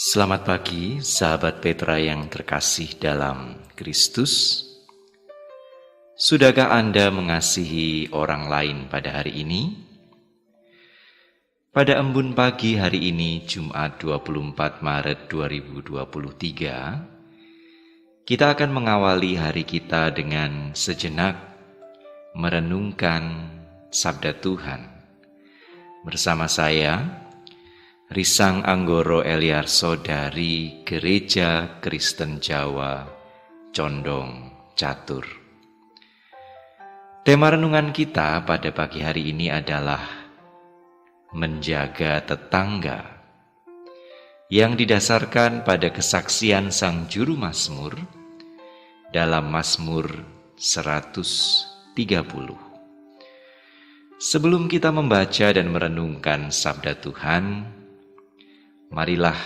Selamat pagi, sahabat Petra yang terkasih dalam Kristus. Sudahkah Anda mengasihi orang lain pada hari ini? Pada embun pagi hari ini, Jumat 24 Maret 2023, kita akan mengawali hari kita dengan sejenak merenungkan Sabda Tuhan. Bersama saya, Risang Anggoro Eliarso dari Gereja Kristen Jawa, Condong Catur. Tema renungan kita pada pagi hari ini adalah menjaga tetangga, yang didasarkan pada kesaksian Sang Juru Mazmur dalam Mazmur 130. Sebelum kita membaca dan merenungkan Sabda Tuhan, marilah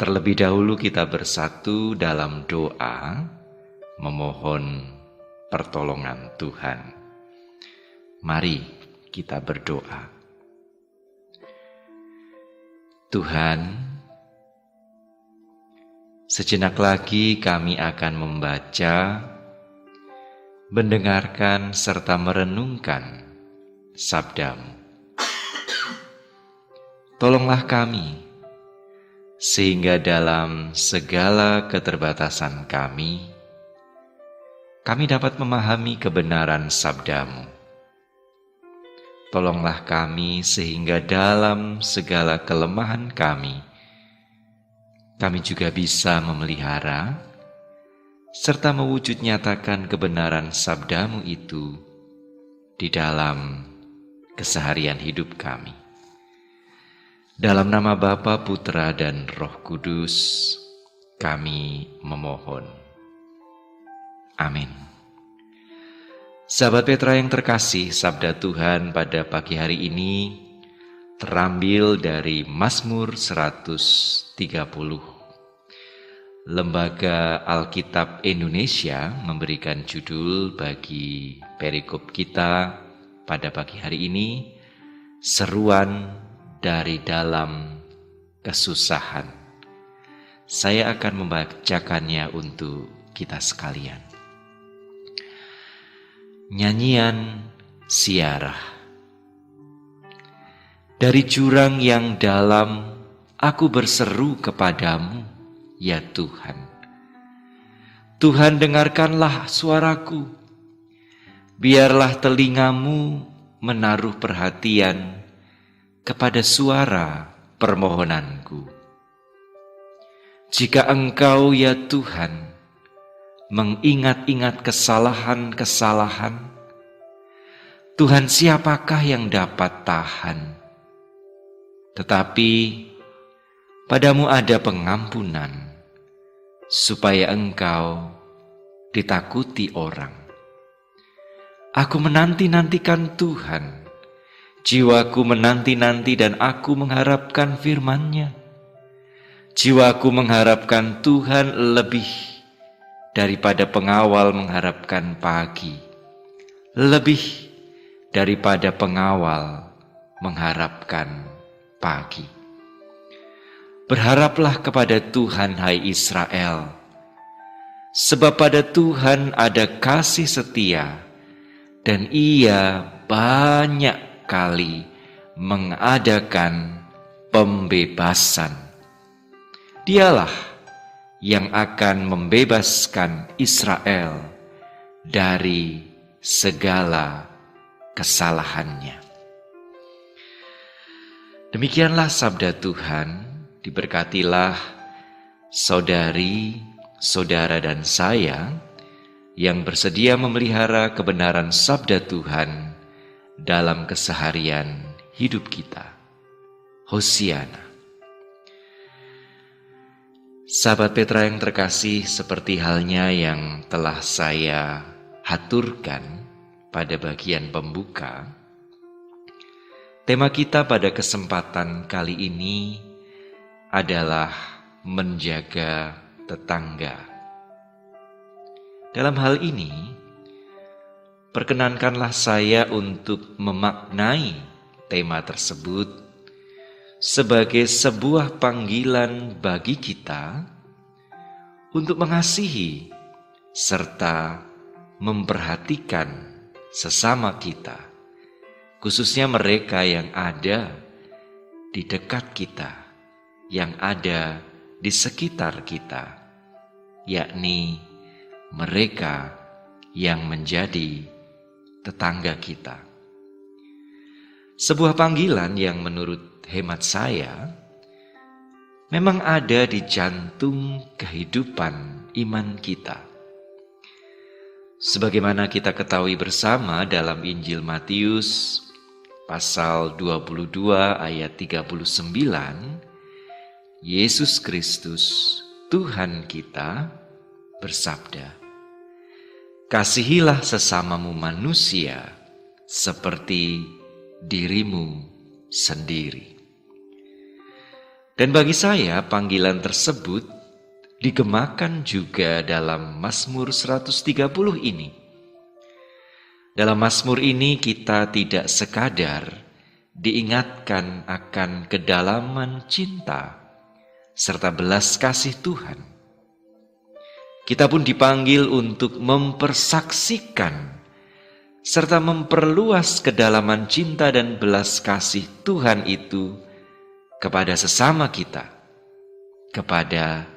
terlebih dahulu kita bersatu dalam doa memohon pertolongan Tuhan. Mari kita berdoa. Tuhan, sejenak lagi kami akan membaca, mendengarkan serta merenungkan Sabda-Mu. Tolonglah kami, sehingga dalam segala keterbatasan kami dapat memahami kebenaran Sabda-Mu. Tolonglah kami sehingga dalam segala kelemahan kami juga bisa memelihara serta mewujud nyatakan kebenaran Sabda-Mu itu di dalam keseharian hidup kami. Dalam nama Bapa, Putra, dan Roh Kudus, kami memohon. Amin. Sahabat Petra yang terkasih, Sabda Tuhan pada pagi hari ini terambil dari Mazmur 130. Lembaga Alkitab Indonesia memberikan judul bagi perikop kita pada pagi hari ini, Seruan dari dalam kesusahan. Saya akan membacakannya untuk kita sekalian. Nyanyian Siarah. Dari jurang yang dalam aku berseru kepadamu, ya Tuhan. Tuhan, dengarkanlah suaraku. Biarlah telingamu menaruh perhatian kepada suara permohonanku. Jika Engkau, ya Tuhan, mengingat-ingat kesalahan-kesalahan, Tuhan, siapakah yang dapat tahan? Tetapi padamu ada pengampunan, supaya Engkau ditakuti orang. Aku menanti-nantikan Tuhan, jiwaku menanti-nanti dan aku mengharapkan firman-Nya. Jiwaku mengharapkan Tuhan lebih daripada pengawal mengharapkan pagi, lebih daripada pengawal mengharapkan pagi. Berharaplah kepada Tuhan, hai Israel, sebab pada Tuhan ada kasih setia, dan Ia banyak kali mengadakan pembebasan. Dialah yang akan membebaskan Israel dari segala kesalahannya. Demikianlah sabda Tuhan. Diberkatilah saudari, saudara, dan saya yang bersedia memelihara kebenaran sabda Tuhan dalam keseharian hidup kita. Hosiana. Sahabat Petra yang terkasih, seperti halnya yang telah saya haturkan pada bagian pembuka, tema kita pada kesempatan kali ini adalah menjaga tetangga. Dalam hal ini, perkenankanlah saya untuk memaknai tema tersebut sebagai sebuah panggilan bagi kita untuk mengasihi serta memperhatikan sesama kita, khususnya mereka yang ada di dekat kita, yang ada di sekitar kita, yakni mereka yang menjadi tetangga kita. Sebuah panggilan yang menurut hemat saya memang ada di jantung kehidupan iman kita. Sebagaimana kita ketahui bersama dalam Injil Matius pasal 22 ayat 39, Yesus Kristus Tuhan kita bersabda, "Kasihilah sesamamu manusia seperti dirimu sendiri." Dan bagi saya panggilan tersebut digemakan juga dalam Mazmur 130 ini. Dalam Mazmur ini kita tidak sekadar diingatkan akan kedalaman cinta serta belas kasih Tuhan. Kita pun dipanggil untuk mempersaksikan serta memperluas kedalaman cinta dan belas kasih Tuhan itu kepada sesama kita, kepada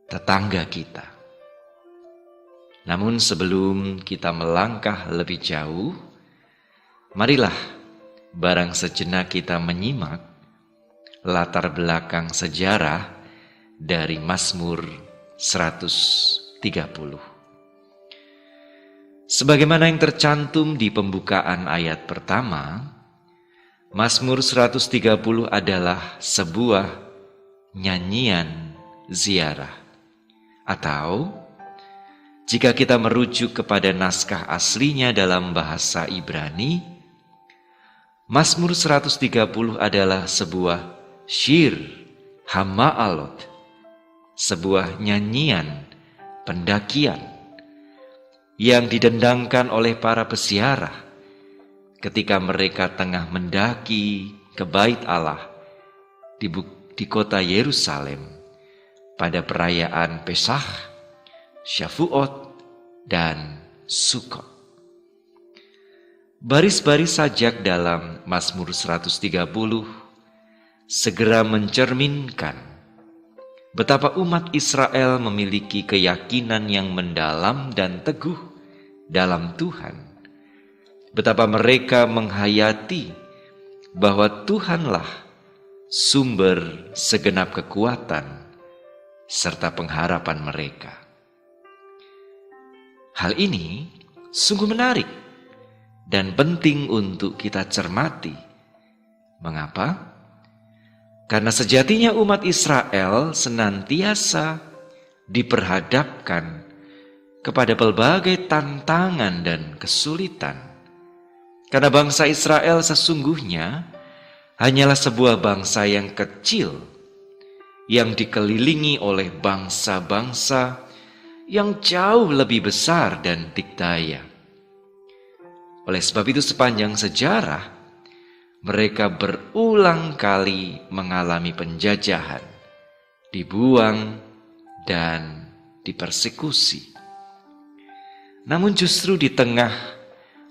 tetangga kita. Namun sebelum kita melangkah lebih jauh, marilah barang sejenak kita menyimak latar belakang sejarah dari Mazmur 130. Sebagaimana yang tercantum di pembukaan ayat pertama, Mazmur 130 adalah sebuah nyanyian ziarah. Atau, jika kita merujuk kepada naskah aslinya dalam bahasa Ibrani, Mazmur 130 adalah sebuah syir hama'alot, sebuah nyanyian pendakian yang didendangkan oleh para peziarah ketika mereka tengah mendaki ke Bait Allah di kota Yerusalem pada perayaan Pesach, Syafuot, dan Sukkot. Baris-baris sajak dalam Mazmur 130 segera mencerminkan betapa umat Israel memiliki keyakinan yang mendalam dan teguh dalam Tuhan. Betapa mereka menghayati bahwa Tuhanlah sumber segenap kekuatan serta pengharapan mereka. Hal ini sungguh menarik dan penting untuk kita cermati. Mengapa? Karena sejatinya umat Israel senantiasa diperhadapkan kepada berbagai tantangan dan kesulitan. Karena bangsa Israel sesungguhnya hanyalah sebuah bangsa yang kecil yang dikelilingi oleh bangsa-bangsa yang jauh lebih besar dan dikdaya. Oleh sebab itu sepanjang sejarah mereka berulang kali mengalami penjajahan, dibuang dan dipersekusi. Namun justru di tengah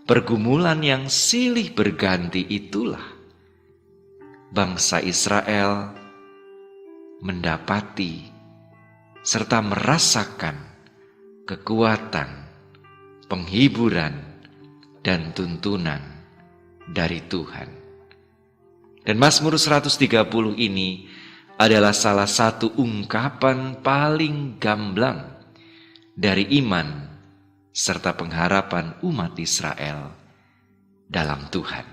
pergumulan yang silih berganti itulah bangsa Israel mendapati serta merasakan kekuatan, penghiburan, dan tuntunan dari Tuhan. Dan Mazmur 130 ini adalah salah satu ungkapan paling gamblang dari iman serta pengharapan umat Israel dalam Tuhan.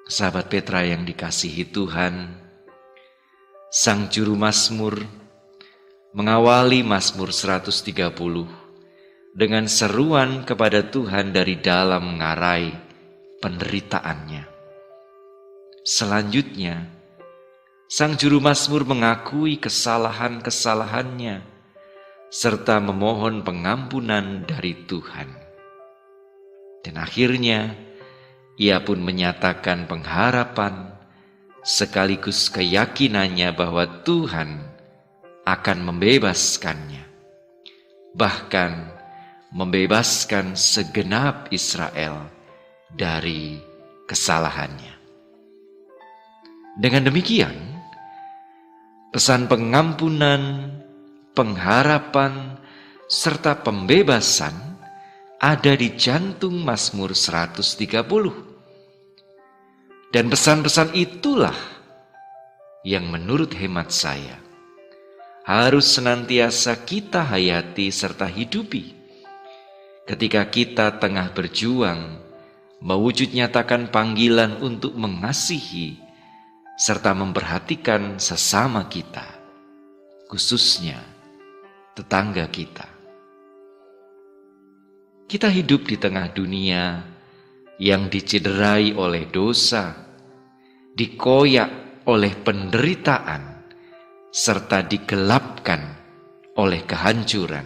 Sahabat Petra yang dikasihi Tuhan, Sang Juru Mazmur mengawali Mazmur 130 dengan seruan kepada Tuhan dari dalam ngarai penderitaannya. Selanjutnya, Sang Juru Mazmur mengakui kesalahan-kesalahannya serta memohon pengampunan dari Tuhan. Dan akhirnya Ia pun menyatakan pengharapan sekaligus keyakinannya bahwa Tuhan akan membebaskannya, bahkan membebaskan segenap Israel dari kesalahannya. Dengan demikian, pesan pengampunan, pengharapan, serta pembebasan ada di jantung Mazmur 130. Dan pesan-pesan itulah yang menurut hemat saya harus senantiasa kita hayati serta hidupi ketika kita tengah berjuang mewujud nyatakan panggilan untuk mengasihi serta memperhatikan sesama kita, khususnya tetangga kita. Kita hidup di tengah dunia yang dicederai oleh dosa, dikoyak oleh penderitaan, serta digelapkan oleh kehancuran.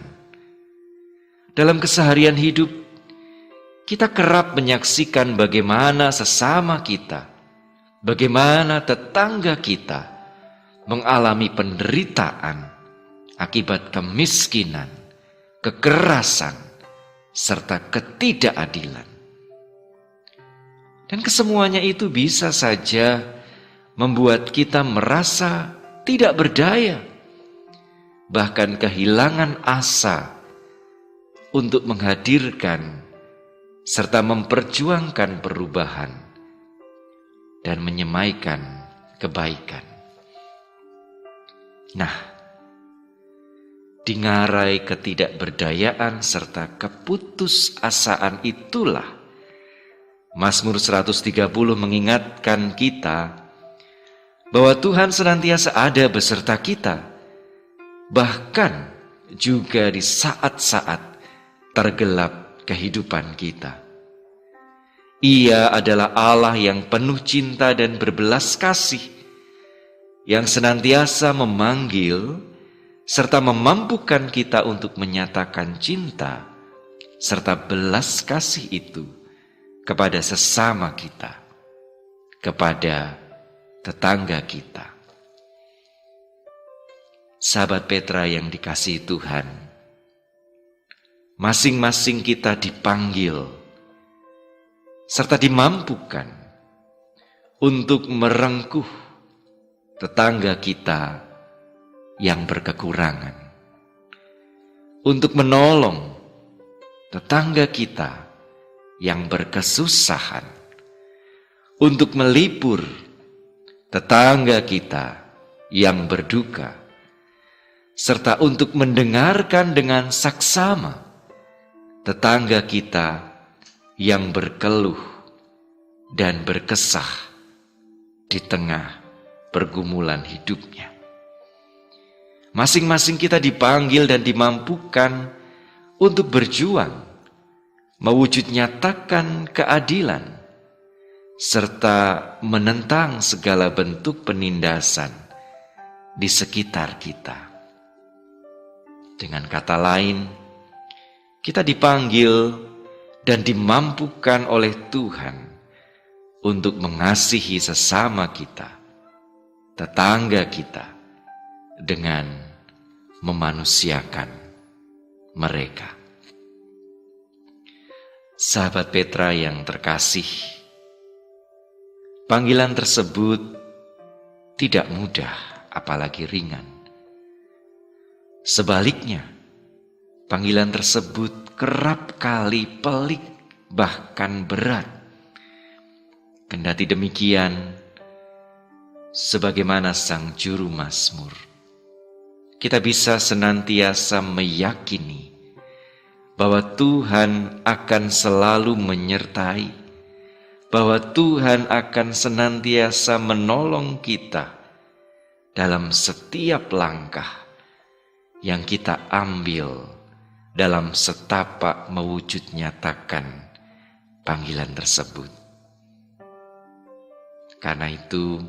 Dalam keseharian hidup, kita kerap menyaksikan bagaimana sesama kita, bagaimana tetangga kita mengalami penderitaan akibat kemiskinan, kekerasan, serta ketidakadilan. Dan kesemuanya itu bisa saja membuat kita merasa tidak berdaya, bahkan kehilangan asa untuk menghadirkan serta memperjuangkan perubahan dan menyemaikan kebaikan. Nah, di ngarai ketidakberdayaan serta keputusasaan itulah Mazmur 130 mengingatkan kita bahwa Tuhan senantiasa ada beserta kita, bahkan juga di saat-saat tergelap kehidupan kita. Ia adalah Allah yang penuh cinta dan berbelas kasih, yang senantiasa memanggil serta memampukan kita untuk menyatakan cinta serta belas kasih itu kepada sesama kita, kepada tetangga kita. Sahabat Petra yang dikasihi Tuhan, masing-masing kita dipanggil serta dimampukan untuk merengkuh tetangga kita yang berkekurangan, untuk menolong tetangga kita yang berkesusahan, untuk melipur tetangga kita yang berduka, serta untuk mendengarkan dengan saksama tetangga kita yang berkeluh dan berkesah di tengah pergumulan hidupnya. Masing-masing kita dipanggil dan dimampukan untuk berjuang mewujud nyatakan keadilan serta menentang segala bentuk penindasan di sekitar kita. Dengan kata lain, kita dipanggil dan dimampukan oleh Tuhan untuk mengasihi sesama kita, tetangga kita, dengan memanusiakan mereka. Sahabat Petra yang terkasih, panggilan tersebut tidak mudah, apalagi ringan. Sebaliknya, panggilan tersebut kerap kali pelik, bahkan berat. Kendati demikian, sebagaimana sang juru Mazmur, kita bisa senantiasa meyakini bahwa Tuhan akan selalu menyertai, bahwa Tuhan akan senantiasa menolong kita dalam setiap langkah yang kita ambil dalam setapak mewujud nyatakan panggilan tersebut. Karena itu,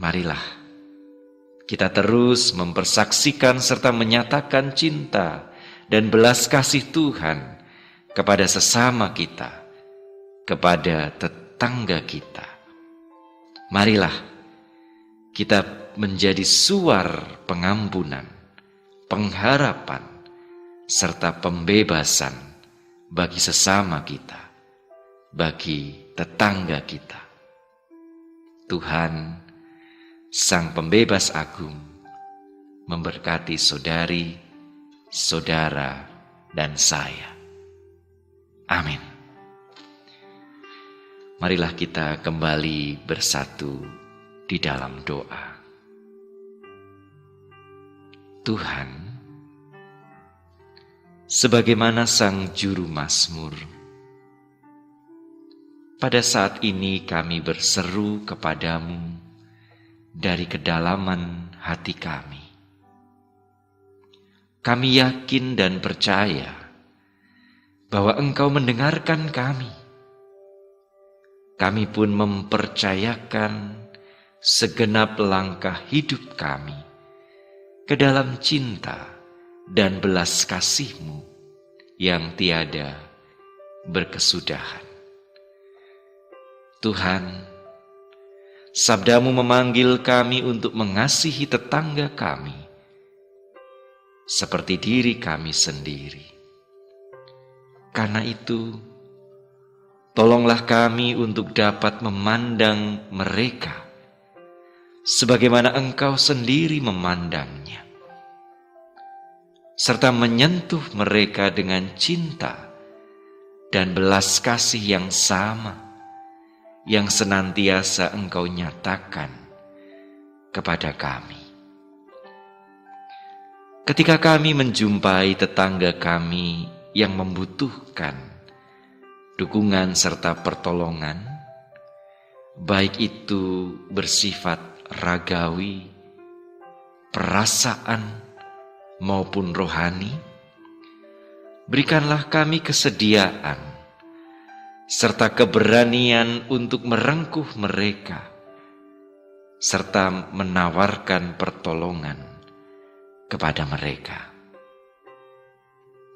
marilah kita terus mempersaksikan serta menyatakan cinta dan belas kasih Tuhan kepada sesama kita, kepada tetangga kita. Marilah kita menjadi suar pengampunan, pengharapan, serta pembebasan bagi sesama kita, bagi tetangga kita. Tuhan, Sang Pembebas Agung, memberkati saudari, saudara, dan saya. Amin. Marilah kita kembali bersatu di dalam doa. Tuhan, sebagaimana Sang Juru Mazmur, pada saat ini kami berseru kepadamu dari kedalaman hati kami. Kami yakin dan percaya bahwa Engkau mendengarkan kami. Kami pun mempercayakan segenap langkah hidup kami ke dalam cinta dan belas kasih-Mu yang tiada berkesudahan. Tuhan, sabda-Mu memanggil kami untuk mengasihi tetangga kami seperti diri kami sendiri. Karena itu, tolonglah kami untuk dapat memandang mereka sebagaimana Engkau sendiri memandangnya, serta menyentuh mereka dengan cinta dan belas kasih yang sama yang senantiasa Engkau nyatakan kepada kami. Ketika kami menjumpai tetangga kami yang membutuhkan dukungan serta pertolongan, baik itu bersifat ragawi, perasaan, maupun rohani, berikanlah kami kesediaan serta keberanian untuk merengkuh mereka, serta menawarkan pertolongan kepada mereka.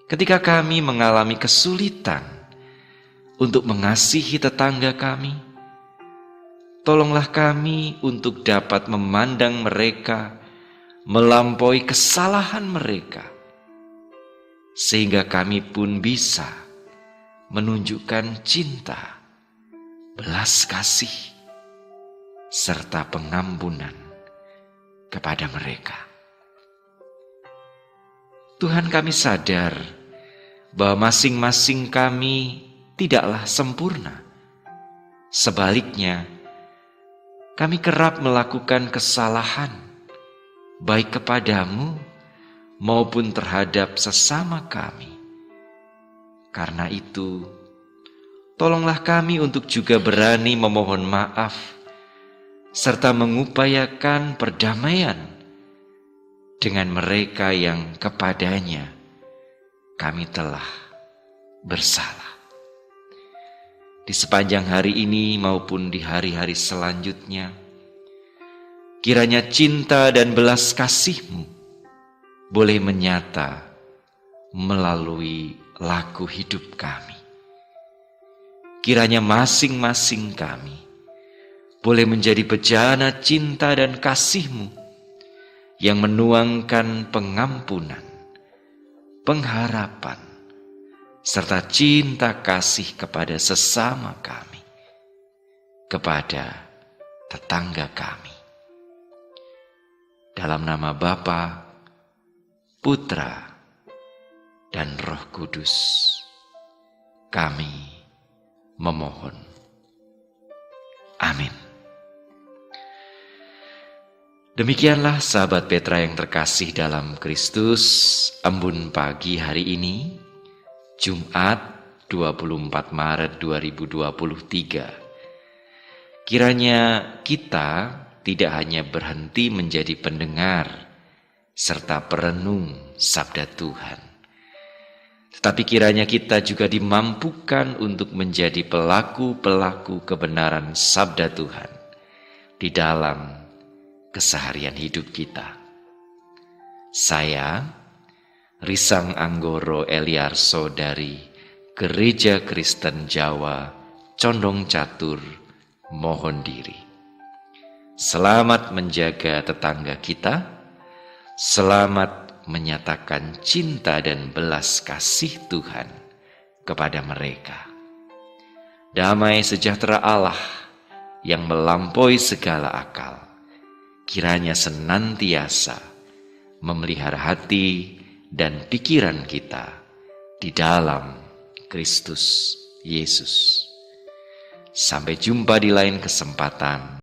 Ketika kami mengalami kesulitan untuk mengasihi tetangga kami, tolonglah kami untuk dapat memandang mereka melampaui kesalahan mereka, sehingga kami pun bisa menunjukkan cinta, belas kasih, serta pengampunan kepada mereka. Tuhan, kami sadar bahwa masing-masing kami tidaklah sempurna. Sebaliknya, kami kerap melakukan kesalahan, baik kepadamu maupun terhadap sesama kami. Karena itu, tolonglah kami untuk juga berani memohon maaf, serta mengupayakan perdamaian dengan mereka yang kepadanya kami telah bersalah. Di sepanjang hari ini maupun di hari-hari selanjutnya, kiranya cinta dan belas kasih-Mu boleh menyata melalui laku hidup kami. Kiranya masing-masing kami boleh menjadi bejana cinta dan kasih-Mu yang menuangkan pengampunan, pengharapan, serta cinta kasih kepada sesama kami, kepada tetangga kami. Dalam nama Bapa, Putra, dan Roh Kudus, kami memohon. Amin. Demikianlah sahabat Petra yang terkasih dalam Kristus, embun pagi hari ini, Jumat 24 Maret 2023. Kiranya kita tidak hanya berhenti menjadi pendengar serta perenung sabda Tuhan, tetapi kiranya kita juga dimampukan untuk menjadi pelaku-pelaku kebenaran sabda Tuhan di dalam keseharian hidup kita. Saya, Risang Anggoro Eliarso dari Gereja Kristen Jawa, condong catur, mohon diri. Selamat menjaga tetangga kita, selamat menyatakan cinta dan belas kasih Tuhan kepada mereka. Damai sejahtera Allah yang melampaui segala akal, kiranya senantiasa memelihara hati dan pikiran kita di dalam Kristus Yesus. Sampai jumpa di lain kesempatan.